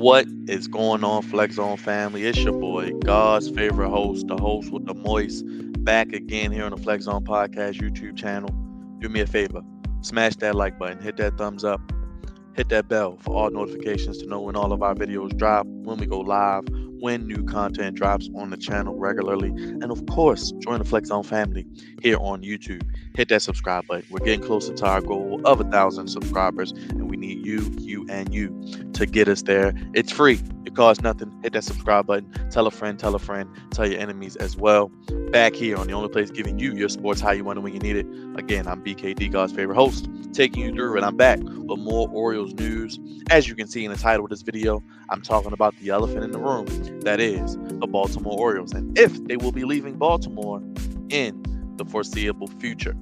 What is going on, Flex Zone family? It's your boy, God's favorite host, the host with the moist, back again here on the Flex Zone Podcast YouTube channel. Do me a favor, smash that like button, hit that thumbs up, hit that bell for all notifications to know when all of our videos drop, when we go live, when new content drops on the channel regularly. And of course, join the Flex Zone family here on YouTube. Hit that subscribe button. We're getting closer to our goal of 1,000 subscribers, and we need you to get us there. It's free. It costs nothing. Hit that subscribe button. Tell a friend, tell your enemies as well. Back here on the only place giving you your sports how you want it when you need it. Again, I'm BKD, God's favorite host, taking you through, and I'm back with more Orioles news. As you can see in the title of this video, I'm talking about the elephant in the room, that is the Baltimore Orioles, and if they will be leaving Baltimore in the foreseeable future.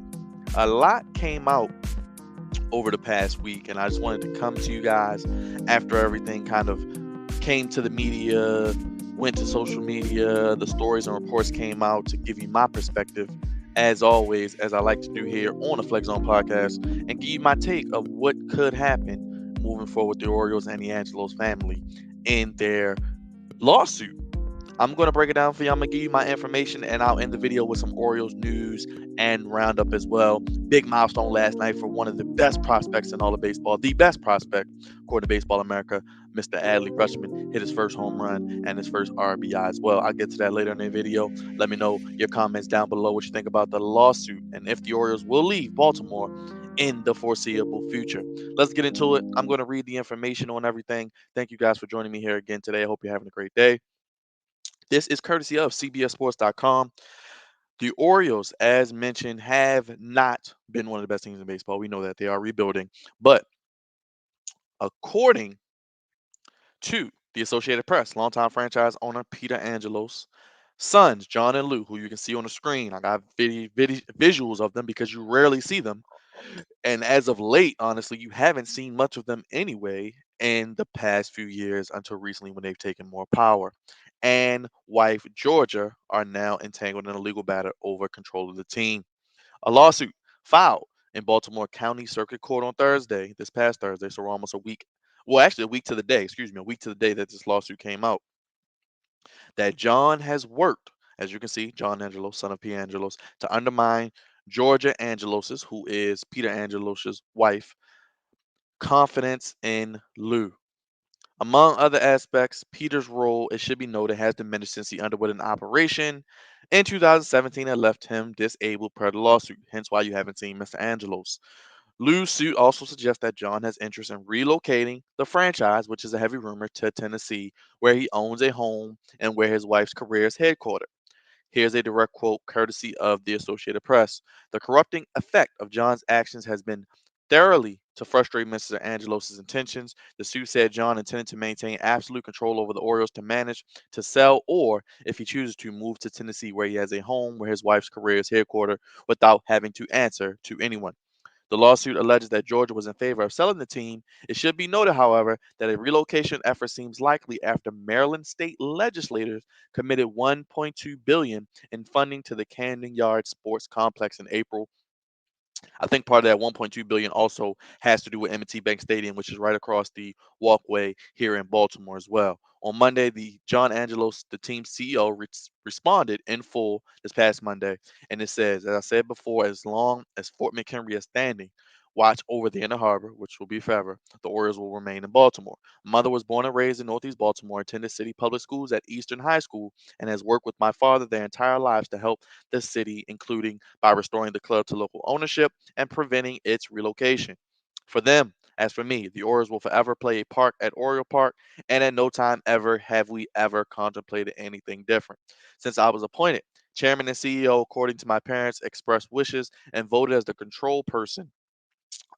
A lot came out over the past week, and I just wanted to come to you guys after everything kind of came to the media, went to social media, the stories and reports came out to give you my perspective, as always, as I like to do here on the Flex Zone podcast, and give you my take of what could happen moving forward with the Orioles and the Angelos family in their lawsuit. I'm going to break it down for you. I'm going to give you my information, and I'll end the video with some Orioles news and roundup as well. Big milestone last night for one of the best prospects in all of baseball, the best prospect, according to Baseball America. Mr. Adley Rutschman hit his first home run and his first RBI as well. I'll get to that later in the video. Let me know your comments down below what you think about the lawsuit and if the Orioles will leave Baltimore in the foreseeable future. Let's get into it. I'm going to read the information on everything. Thank you guys for joining me here again today. I hope you're having a great day. This is courtesy of CBSSports.com. The Orioles, as mentioned, have not been one of the best teams in baseball. We know that they are rebuilding. But according to the Associated Press, longtime franchise owner Peter Angelos, sons John and Lou, who you can see on the screen, I got visuals of them because you rarely see them. And as of late, honestly, you haven't seen much of them anyway in the past few years until recently when they've taken more power. And wife Georgia are now entangled in a legal battle over control of the team. A lawsuit filed in Baltimore County Circuit Court on Thursday, this past Thursday, so we're almost a week. Well, actually, a week to the day, excuse me, a week to the day that this lawsuit came out. That John has worked, as you can see, John Angelos, son of P. Angelos, to undermine Georgia Angelos's, who is Peter Angelos's wife, confidence in Lou. Among other aspects, Peter's role, it should be noted, has diminished since he underwent an operation in 2017 that left him disabled per the lawsuit, hence why you haven't seen Mr. Angelos. Lou's suit also suggests that John has interest in relocating the franchise, which is a heavy rumor, to Tennessee, where he owns a home and where his wife's career is headquartered. Here's a direct quote courtesy of the Associated Press. The corrupting effect of John's actions has been thoroughly to frustrate Mr. Angelos' intentions. The suit said John intended to maintain absolute control over the Orioles to manage, to sell, or, if he chooses to, move to Tennessee, where he has a home where his wife's career is headquartered, without having to answer to anyone. The lawsuit alleges that Georgia was in favor of selling the team. It should be noted, however, that a relocation effort seems likely after Maryland state legislators committed $1.2 billion in funding to the Camden Yards sports complex in April. I think part of that 1.2 billion also has to do with M&T Bank Stadium, which is right across the walkway here in Baltimore as well. On Monday, the John Angelos, the team's CEO, responded in full this past Monday, and it says, as I said before, as long as Fort McHenry is standing, watch over the Inner Harbor, which will be forever. The Orioles will remain in Baltimore. Mother was born and raised in Northeast Baltimore, attended city public schools at Eastern High School, and has worked with my father their entire lives to help the city, including by restoring the club to local ownership and preventing its relocation. For them, as for me, the Orioles will forever play a part at Oriole Park, and at no time ever have we ever contemplated anything different. Since I was appointed chairman and CEO, according to my parents' expressed wishes, and voted as the control person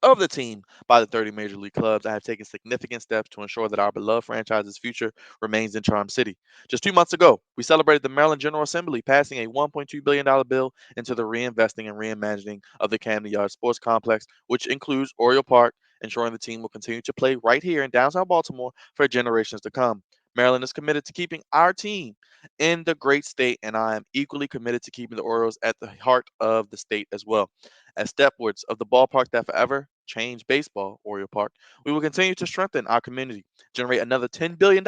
of the team by the 30 major league clubs, I have taken significant steps to ensure that our beloved franchise's future remains in Charm City. Just 2 months ago, we celebrated the Maryland General Assembly passing a $1.2 billion bill into the reinvesting and reimagining of the Camden Yards Sports Complex, which includes Oriole Park, ensuring the team will continue to play right here in downtown Baltimore for generations to come. Maryland is committed to keeping our team in the great state, and I am equally committed to keeping the Orioles at the heart of the state as well. As stewards of the ballpark that forever change baseball, Oriole Park, we will continue to strengthen our community, generate another $10 billion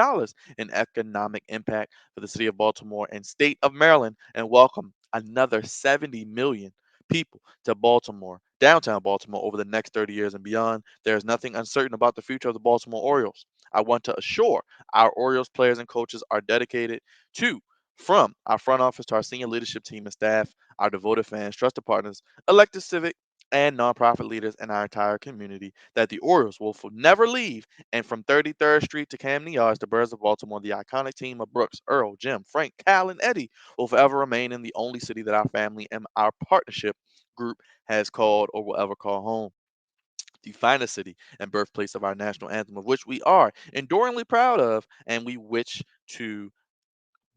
in economic impact for the city of Baltimore and state of Maryland, and welcome another 70 million people to Baltimore, downtown Baltimore, over the next 30 years and beyond. There is nothing uncertain about the future of the Baltimore Orioles. I want to assure our Orioles players and coaches are dedicated to, from our front office to our senior leadership team and staff, our devoted fans, trusted partners, elected civic and nonprofit leaders in our entire community, that the Orioles will never leave. And from 33rd Street to Camden Yards, the Birds of Baltimore, the iconic team of Brooks, Earl, Jim, Frank, Cal, and Eddie will forever remain in the only city that our family and our partnership group has called or will ever call home. The finest city and birthplace of our national anthem, of which we are enduringly proud of, and we wish to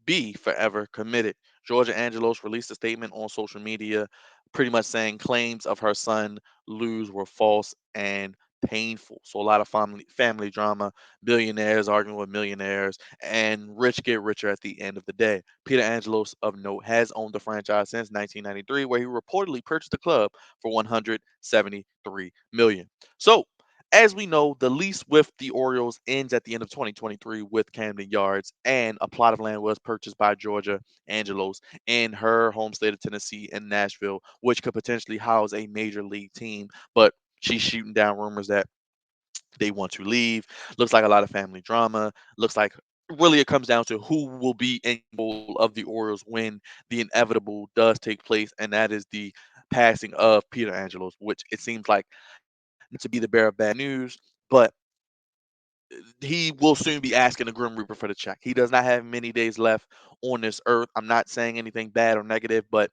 be forever committed. Georgia Angelos released a statement on social media pretty much saying claims of her son Luz were false and painful. So a lot of family drama, billionaires arguing with millionaires, and rich get richer at the end of the day. Peter Angelos, of note, has owned the franchise since 1993, where he reportedly purchased the club for 173 million. So as we know, the lease with the Orioles ends at the end of 2023 with Camden Yards, and a plot of land was purchased by Georgia Angelos in her home state of Tennessee and Nashville, which could potentially house a major league team. But she's shooting down rumors that they want to leave. Looks like a lot of family drama. Looks like really it comes down to who will be in control of the Orioles when the inevitable does take place, and that is the passing of Peter Angelos, which it seems like not to be the bearer of bad news, but he will soon be asking the Grim Reaper for the check. He does not have many days left on this earth. I'm not saying anything bad or negative, but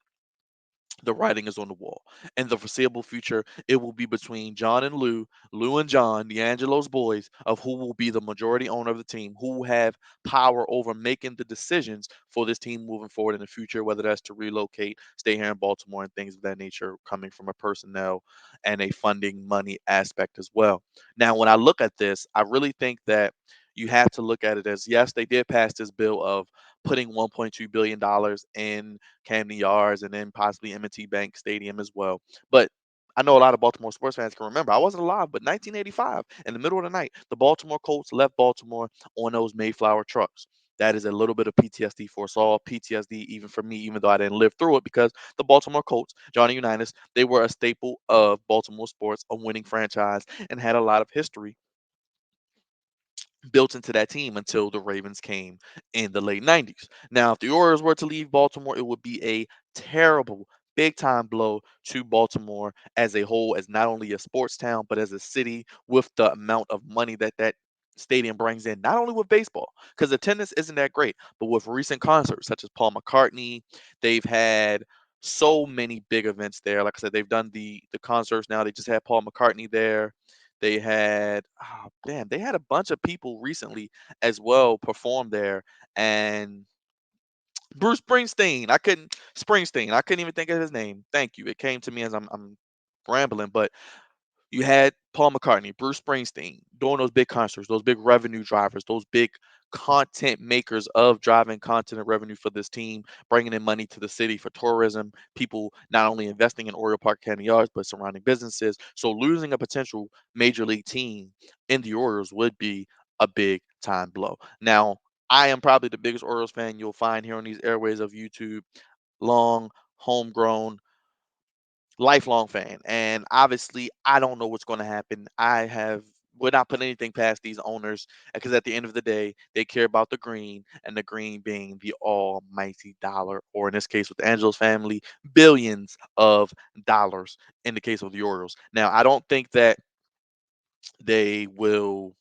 the writing is on the wall. In the foreseeable future, it will be between John and Lou, Lou and John, the Angelos boys, of who will be the majority owner of the team, who will have power over making the decisions for this team moving forward in the future, whether that's to relocate, stay here in Baltimore, and things of that nature, coming from a personnel and a funding money aspect as well. Now, when I look at this, I really think that you have to look at it as, yes, they did pass this bill of putting $1.2 billion in Camden Yards and then possibly M&T Bank Stadium as well. But I know a lot of Baltimore sports fans can remember. I wasn't alive, but 1985, in the middle of the night, the Baltimore Colts left Baltimore on those Mayflower trucks. That is a little bit of PTSD for us all. PTSD even for me, even though I didn't live through it, because the Baltimore Colts, Johnny Unitas, they were a staple of Baltimore sports, a winning franchise, and had a lot of history built into that team until the Ravens came in the late 90s. Now, if the Orioles were to leave Baltimore, it would be a terrible, big time blow to Baltimore as a whole, as not only a sports town, but as a city with the amount of money that that stadium brings in, not only with baseball, because attendance isn't that great, but with recent concerts such as Paul McCartney, they've had so many big events there. Like I said, they've done the concerts now. They just had Paul McCartney there. They had, oh damn, they had a bunch of people recently as well perform there. And Springsteen. I couldn't even think of his name. Thank you. It came to me as I'm rambling, but you had Paul McCartney, Bruce Springsteen doing those big concerts, those big revenue drivers, those big content makers of driving content and revenue for this team, bringing in money to the city for tourism, people not only investing in Oriole Park Academy Yards, but surrounding businesses. So losing a potential major league team in the Orioles would be a big time blow. Now, I am probably the biggest Orioles fan you'll find here on these airways of YouTube. Long, homegrown, lifelong fan, and obviously I don't know what's going to happen. Would not put anything past these owners, because at the end of the day, they care about the green, and the green being the almighty dollar, or in this case with the Angelos family, billions of dollars in the case of the Orioles. Now, I don't think that they will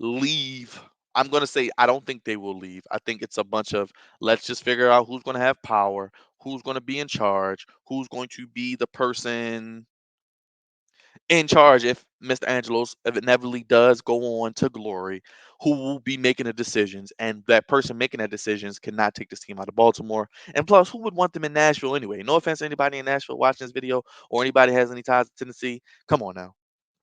leave. I'm going to say I don't think they will leave. I think it's a bunch of, let's just figure out who's going to have power, who's going to be in charge, who's going to be the person in charge if Mr. Angelos inevitably does go on to glory, who will be making the decisions, and that person making that decisions cannot take this team out of Baltimore. And plus, who would want them in Nashville anyway? No offense to anybody in Nashville watching this video, or anybody has any ties to Tennessee. Come on now,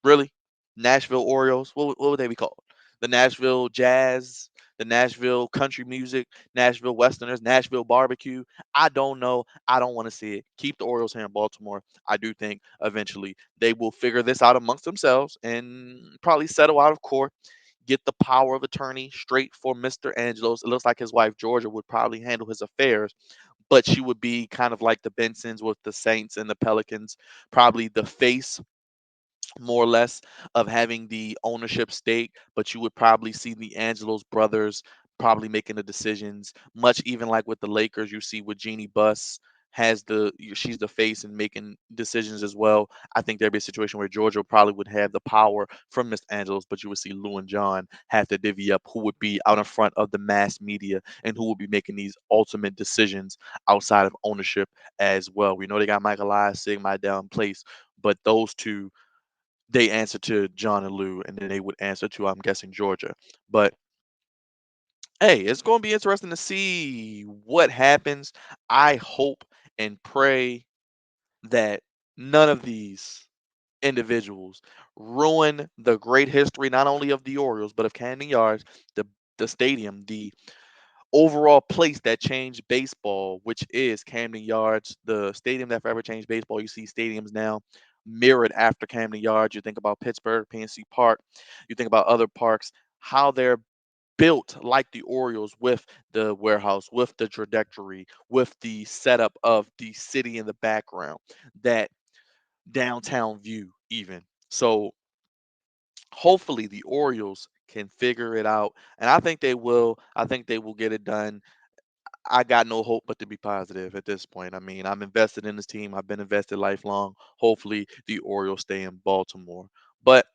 really? Nashville Orioles? What would they be called? The Nashville Jazz, the Nashville country music, Nashville Westerners, Nashville barbecue. I don't know. I don't want to see it. Keep the Orioles here in Baltimore. I do think eventually they will figure this out amongst themselves and probably settle out of court, get the power of attorney straight for Mr. Angelos. It looks like his wife Georgia would probably handle his affairs, but she would be kind of like the Bensons with the Saints and the Pelicans, probably the face more or less of having the ownership stake, but you would probably see the Angelos brothers probably making the decisions, much even like with the Lakers, you see with Jeannie Buss has she's the face and making decisions as well. I think there'd be a situation where Georgia probably would have the power from Mr. Angelos, but you would see Lou and John have to divvy up who would be out in front of the mass media and who would be making these ultimate decisions outside of ownership as well. We know they got Michael Elias, Sigma down in place, but those two they answer to John and Lou, and then they would answer to, I'm guessing, Georgia. But hey, it's going to be interesting to see what happens. I hope and pray that none of these individuals ruin the great history, not only of the Orioles, but of Camden Yards, the the stadium, the overall place that changed baseball, which is Camden Yards, the stadium that forever changed baseball. You see stadiums now mirrored after Camden Yards. You think about Pittsburgh, PNC Park. You think about other parks, how they're built like the Orioles with the warehouse, with the trajectory, with the setup of the city in the background, that downtown view, even. So hopefully the Orioles can figure it out. And I think they will. I think they will get it done. I got no hope but to be positive at this point. I mean, I'm invested in this team. I've been invested lifelong. Hopefully, the Orioles stay in Baltimore. But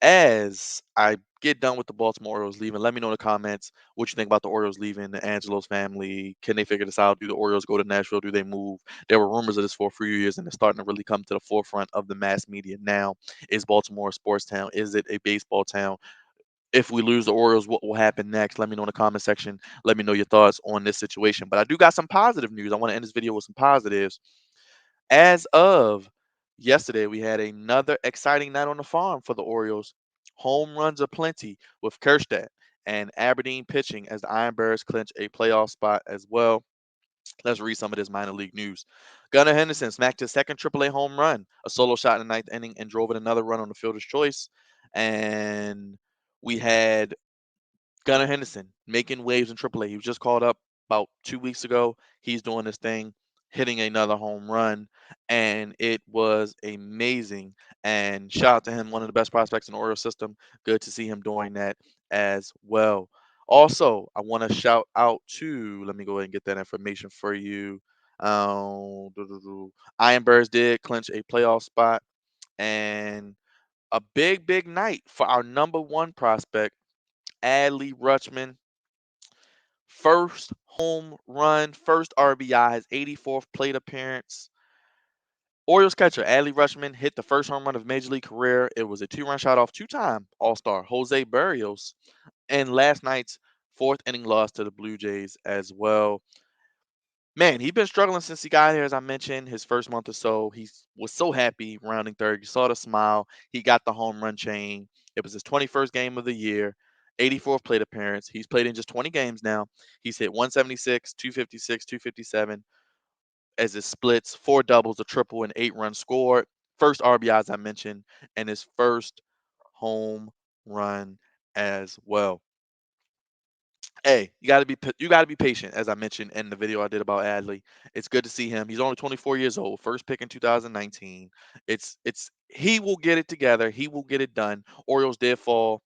as I get done with the Baltimore Orioles leaving, let me know in the comments what you think about the Orioles leaving, the Angelos family. Can they figure this out? Do the Orioles go to Nashville? Do they move? There were rumors of this for a few years, and it's starting to really come to the forefront of the mass media now. Is Baltimore a sports town? Is it a baseball town? If we lose the Orioles, what will happen next? Let me know in the comment section. Let me know your thoughts on this situation. But I do got some positive news. I want to end this video with some positives. As of yesterday, we had another exciting night on the farm for the Orioles. Home runs aplenty with Kerstad and Aberdeen pitching as the Ironbirds clinch a playoff spot as well. Let's read some of this minor league news. Gunnar Henderson smacked his second AAA home run, a solo shot in the ninth inning, and drove in another run on the fielder's choice. And we had Gunnar Henderson making waves in AAA. He was just called up about 2 weeks ago. He's doing this thing, hitting another home run, and it was amazing. And shout out to him, one of the best prospects in the Orioles system. Good to see him doing that as well. Also, I want to shout out to, let me go ahead and get that information for you. Ironbirds did clinch a playoff spot, and a big, big night for our number one prospect, Adley Rutschman. First home run, first RBI, his 84th plate appearance. Orioles catcher Adley Rutschman hit the first home run of Major League career. It was a two-run shot off two-time All-Star Jose Barrios, and last night's fourth inning loss to the Blue Jays as well. Man, he's been struggling since he got here, as I mentioned, his first month or so. He was so happy rounding third. You saw the smile. He got the home run chain. It was his 21st game of the year, 84th plate appearance. He's played in just 20 games now. He's hit 176, 256, 257 as it splits, four doubles, a triple, and 8 runs scored. First RBI, as I mentioned, and his first home run as well. Hey, you gotta be patient, as I mentioned in the video I did about Adley. It's good to see him. He's only 24 years old, first pick in 2019. It's he will get it together. He will get it done. Orioles did fall.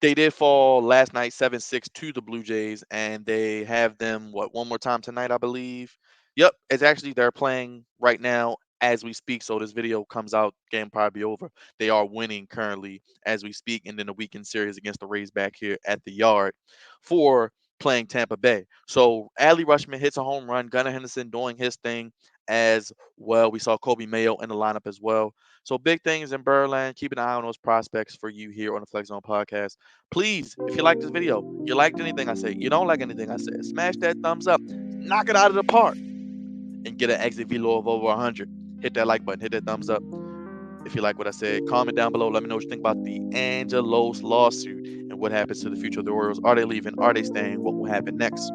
They did fall last night 7-6 to the Blue Jays, and they have them one more time tonight, I believe. Yep, it's actually they're playing right now as we speak. So this video comes out, game probably be over. They are winning currently as we speak, and then the weekend series against the Rays back here at the yard for playing Tampa Bay. So Adley Rutschman hits a home run. Gunnar Henderson doing his thing as well. We saw Kobe Mayo in the lineup as well. So big things in Birdland. Keep an eye on those prospects for you here on the Flex Zone podcast. Please, if you like this video, you liked anything I said, you don't like anything I said, smash that thumbs up, knock it out of the park, and get an exit velo of over 100. Hit that like button, hit that thumbs up. If you like what I said, comment down below. Let me know what you think about the Angelos lawsuit, and what happens to the future of the Orioles. Are they leaving? Are they staying? What will happen next?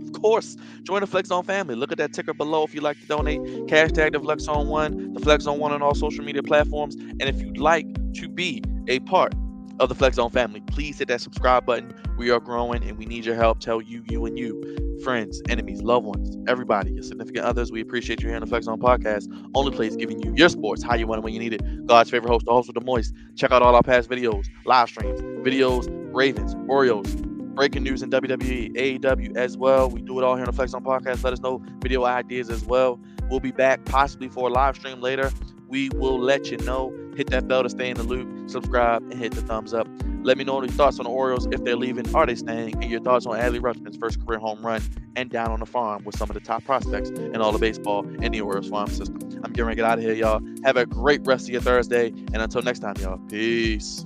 Of course, join the Flex Zone family. Look at that ticker below if you'd like to donate. Cash tag the Flex Zone One, the Flex Zone One on all social media platforms. And if you'd like to be a part of the Flex Zone family, please hit that subscribe button. We are growing and we need your help. Tell you, and you, friends, enemies, loved ones, everybody, your significant others. We appreciate you here on the Flex Zone podcast. Only place giving you your sports, how you want it, when you need it. God's favorite host, the host with the moist. Check out all our past videos, live streams, videos, Ravens, Orioles, breaking news in WWE, AEW as well. We do it all here on the Flex On Podcast. Let us know video ideas as well. We'll be back possibly for a live stream later. We will let you know. Hit that bell to stay in the loop. Subscribe and hit the thumbs up. Let me know your thoughts on the Orioles, if they're leaving, are they staying, and your thoughts on Adley Rutschman's first career home run and down on the farm with some of the top prospects in all of baseball in the Orioles farm system. I'm getting ready to get out of here, y'all. Have a great rest of your Thursday, and until next time, y'all, peace.